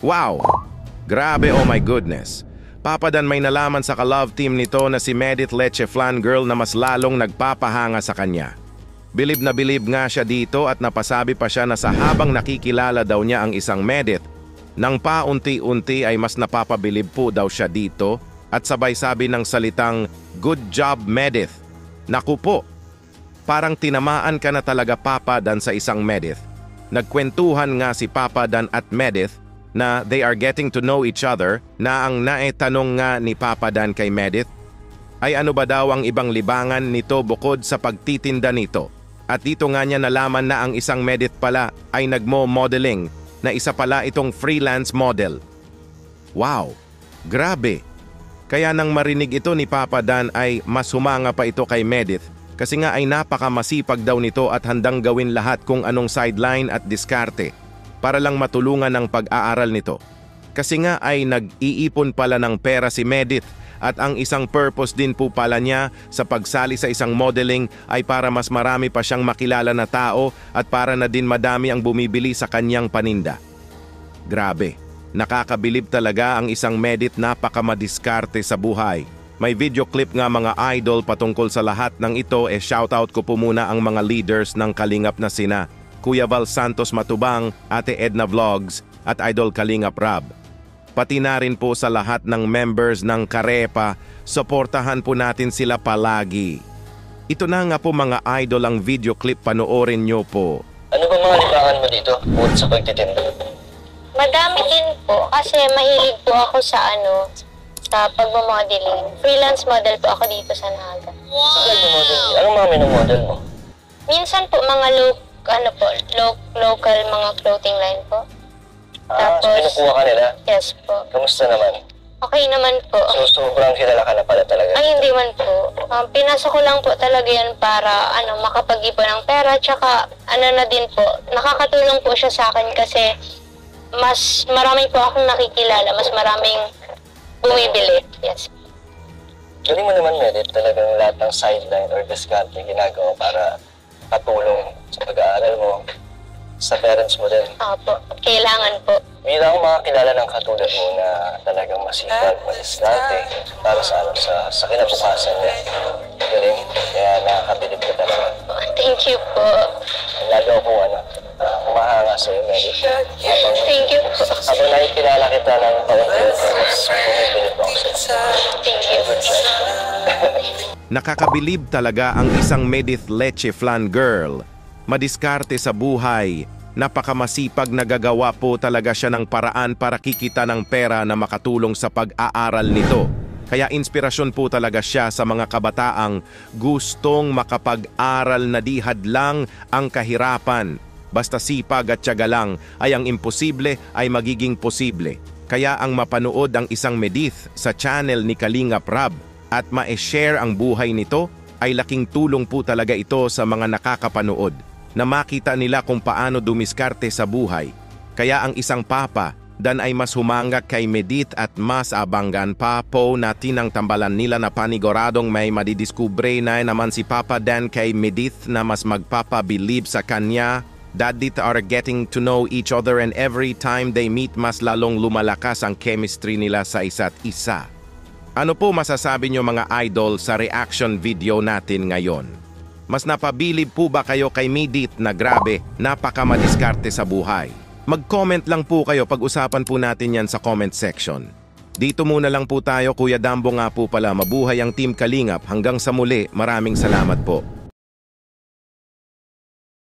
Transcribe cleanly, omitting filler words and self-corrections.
Wow! Grabe, oh my goodness. Papa Dan may nalaman sa ka-love team nito na si Medith Leche Flan Girl na mas lalong nagpapahanga sa kanya. Bilib na bilib nga siya dito at napasabi pa siya na sa habang nakikilala daw niya ang isang Medith, nang paunti-unti ay mas napapabilib po daw siya dito at sabay sabi ng salitang, "Good job, Medith." Naku po, parang tinamaan ka na talaga Papa Dan sa isang Medith. Nagkwentuhan nga si Papa Dan at Medith na they are getting to know each other na ang naetanong nga ni Papa Dan kay Medith ay ano ba daw ang ibang libangan nito bukod sa pagtitinda nito. At dito nga niya nalaman na ang isang Medith pala ay nagmo-modeling na isa pala itong freelance model. Wow! Grabe! Kaya nang marinig ito ni Papa Dan ay mas humanga pa ito kay Medith kasi nga ay napakamasipag daw nito at handang gawin lahat kung anong sideline at diskarte para lang matulungan ng pag-aaral nito. Kasi nga ay nag-iipon pala ng pera si Medith at ang isang purpose din po pala niya sa pagsali sa isang modeling ay para mas marami pa siyang makilala na tao at para na din madami ang bumibili sa kanyang paninda. Grabe, nakakabilib talaga ang isang Medith, napakamadiskarte sa buhay. May video clip nga mga idol patungkol sa lahat ng ito, shoutout ko po muna ang mga leaders ng Kalingap na sina Kuya Val Santos Matubang, Ate Edna Vlogs at Idol Kalingap Rab. Pati na rin po sa lahat ng members ng Karepa, suportahan po natin sila palagi. Ito na nga po mga idol ang video clip, panoorin nyo po. Ano ba mga libangan mo dito bukod sa pagtitinda? Madami din po kasi mahilig po ako sa sa pagmamodeling. Freelance model po ako dito sa Naga. Wow! Anong mga minomodel mo? Minsan po mga local mga clothing line po. So pinukuha ka nila? Yes po. Kamusta naman? Okay naman po. So sobrang kilala ka na pala talaga? Ay, hindi man po. Pinasok ko lang po talaga yan para makapag-ipon ng pera. Tsaka na din po, nakakatulong po siya sa akin kasi mas marami po akong nakikilala. Mas maraming bumibili. Yes. Galing mo naman, Medith. Talagang lahat ng sideline or diskarte ginagawa para katulong sa pag-aaral mo, sa parents mo din. Opo, kailangan po. May na akong makakilala ng katulad mo na talagang masipag, madiskarte para sa kinabukasan niya. Galing, kaya nakakabilib ka talaga. Thank you po. Lalo akong humahanga sa'yo, Medith. Thank you po. Habang nakikilala kita ng paunti-unti, bumibili po ako sa'yo. Thank you. Good job. Nakakabilib talaga ang isang Medith Leche Flan Girl. Madiskarte sa buhay. Napakamasipag, nagagawa po talaga siya ng paraan para kikita ng pera na makatulong sa pag-aaral nito. Kaya inspirasyon po talaga siya sa mga kabataang gustong makapag-aral na di hadlang ang kahirapan. Basta sipag at tiyaga lang ay ang imposible ay magiging posible. Kaya ang mapanood ang isang Medith sa channel ni Kalingap Rab at ma-share ang buhay nito ay laking tulong po talaga ito sa mga nakakapanood na makita nila kung paano dumiskarte sa buhay. Kaya ang isang Papa Dan ay mas humanga kay Medith at mas abanggan pa po natin ang tambalan nila na paniguradong may madidiskubre na naman si Papa Dan kay Medith na mas magpapabilib sa kanya. Dadit are getting to know each other and every time they meet mas lalong lumalakas ang chemistry nila sa isa't isa. Ano po masasabi nyo mga idol sa reaction video natin ngayon? Mas napabilib po ba kayo kay Medith na grabe, napakamadiskarte sa buhay? Mag-comment lang po kayo, pag-usapan po natin yan sa comment section. Dito muna lang po tayo, Kuya Dambo nga po pala, mabuhay ang Team Kalingap. Hanggang sa muli, maraming salamat po.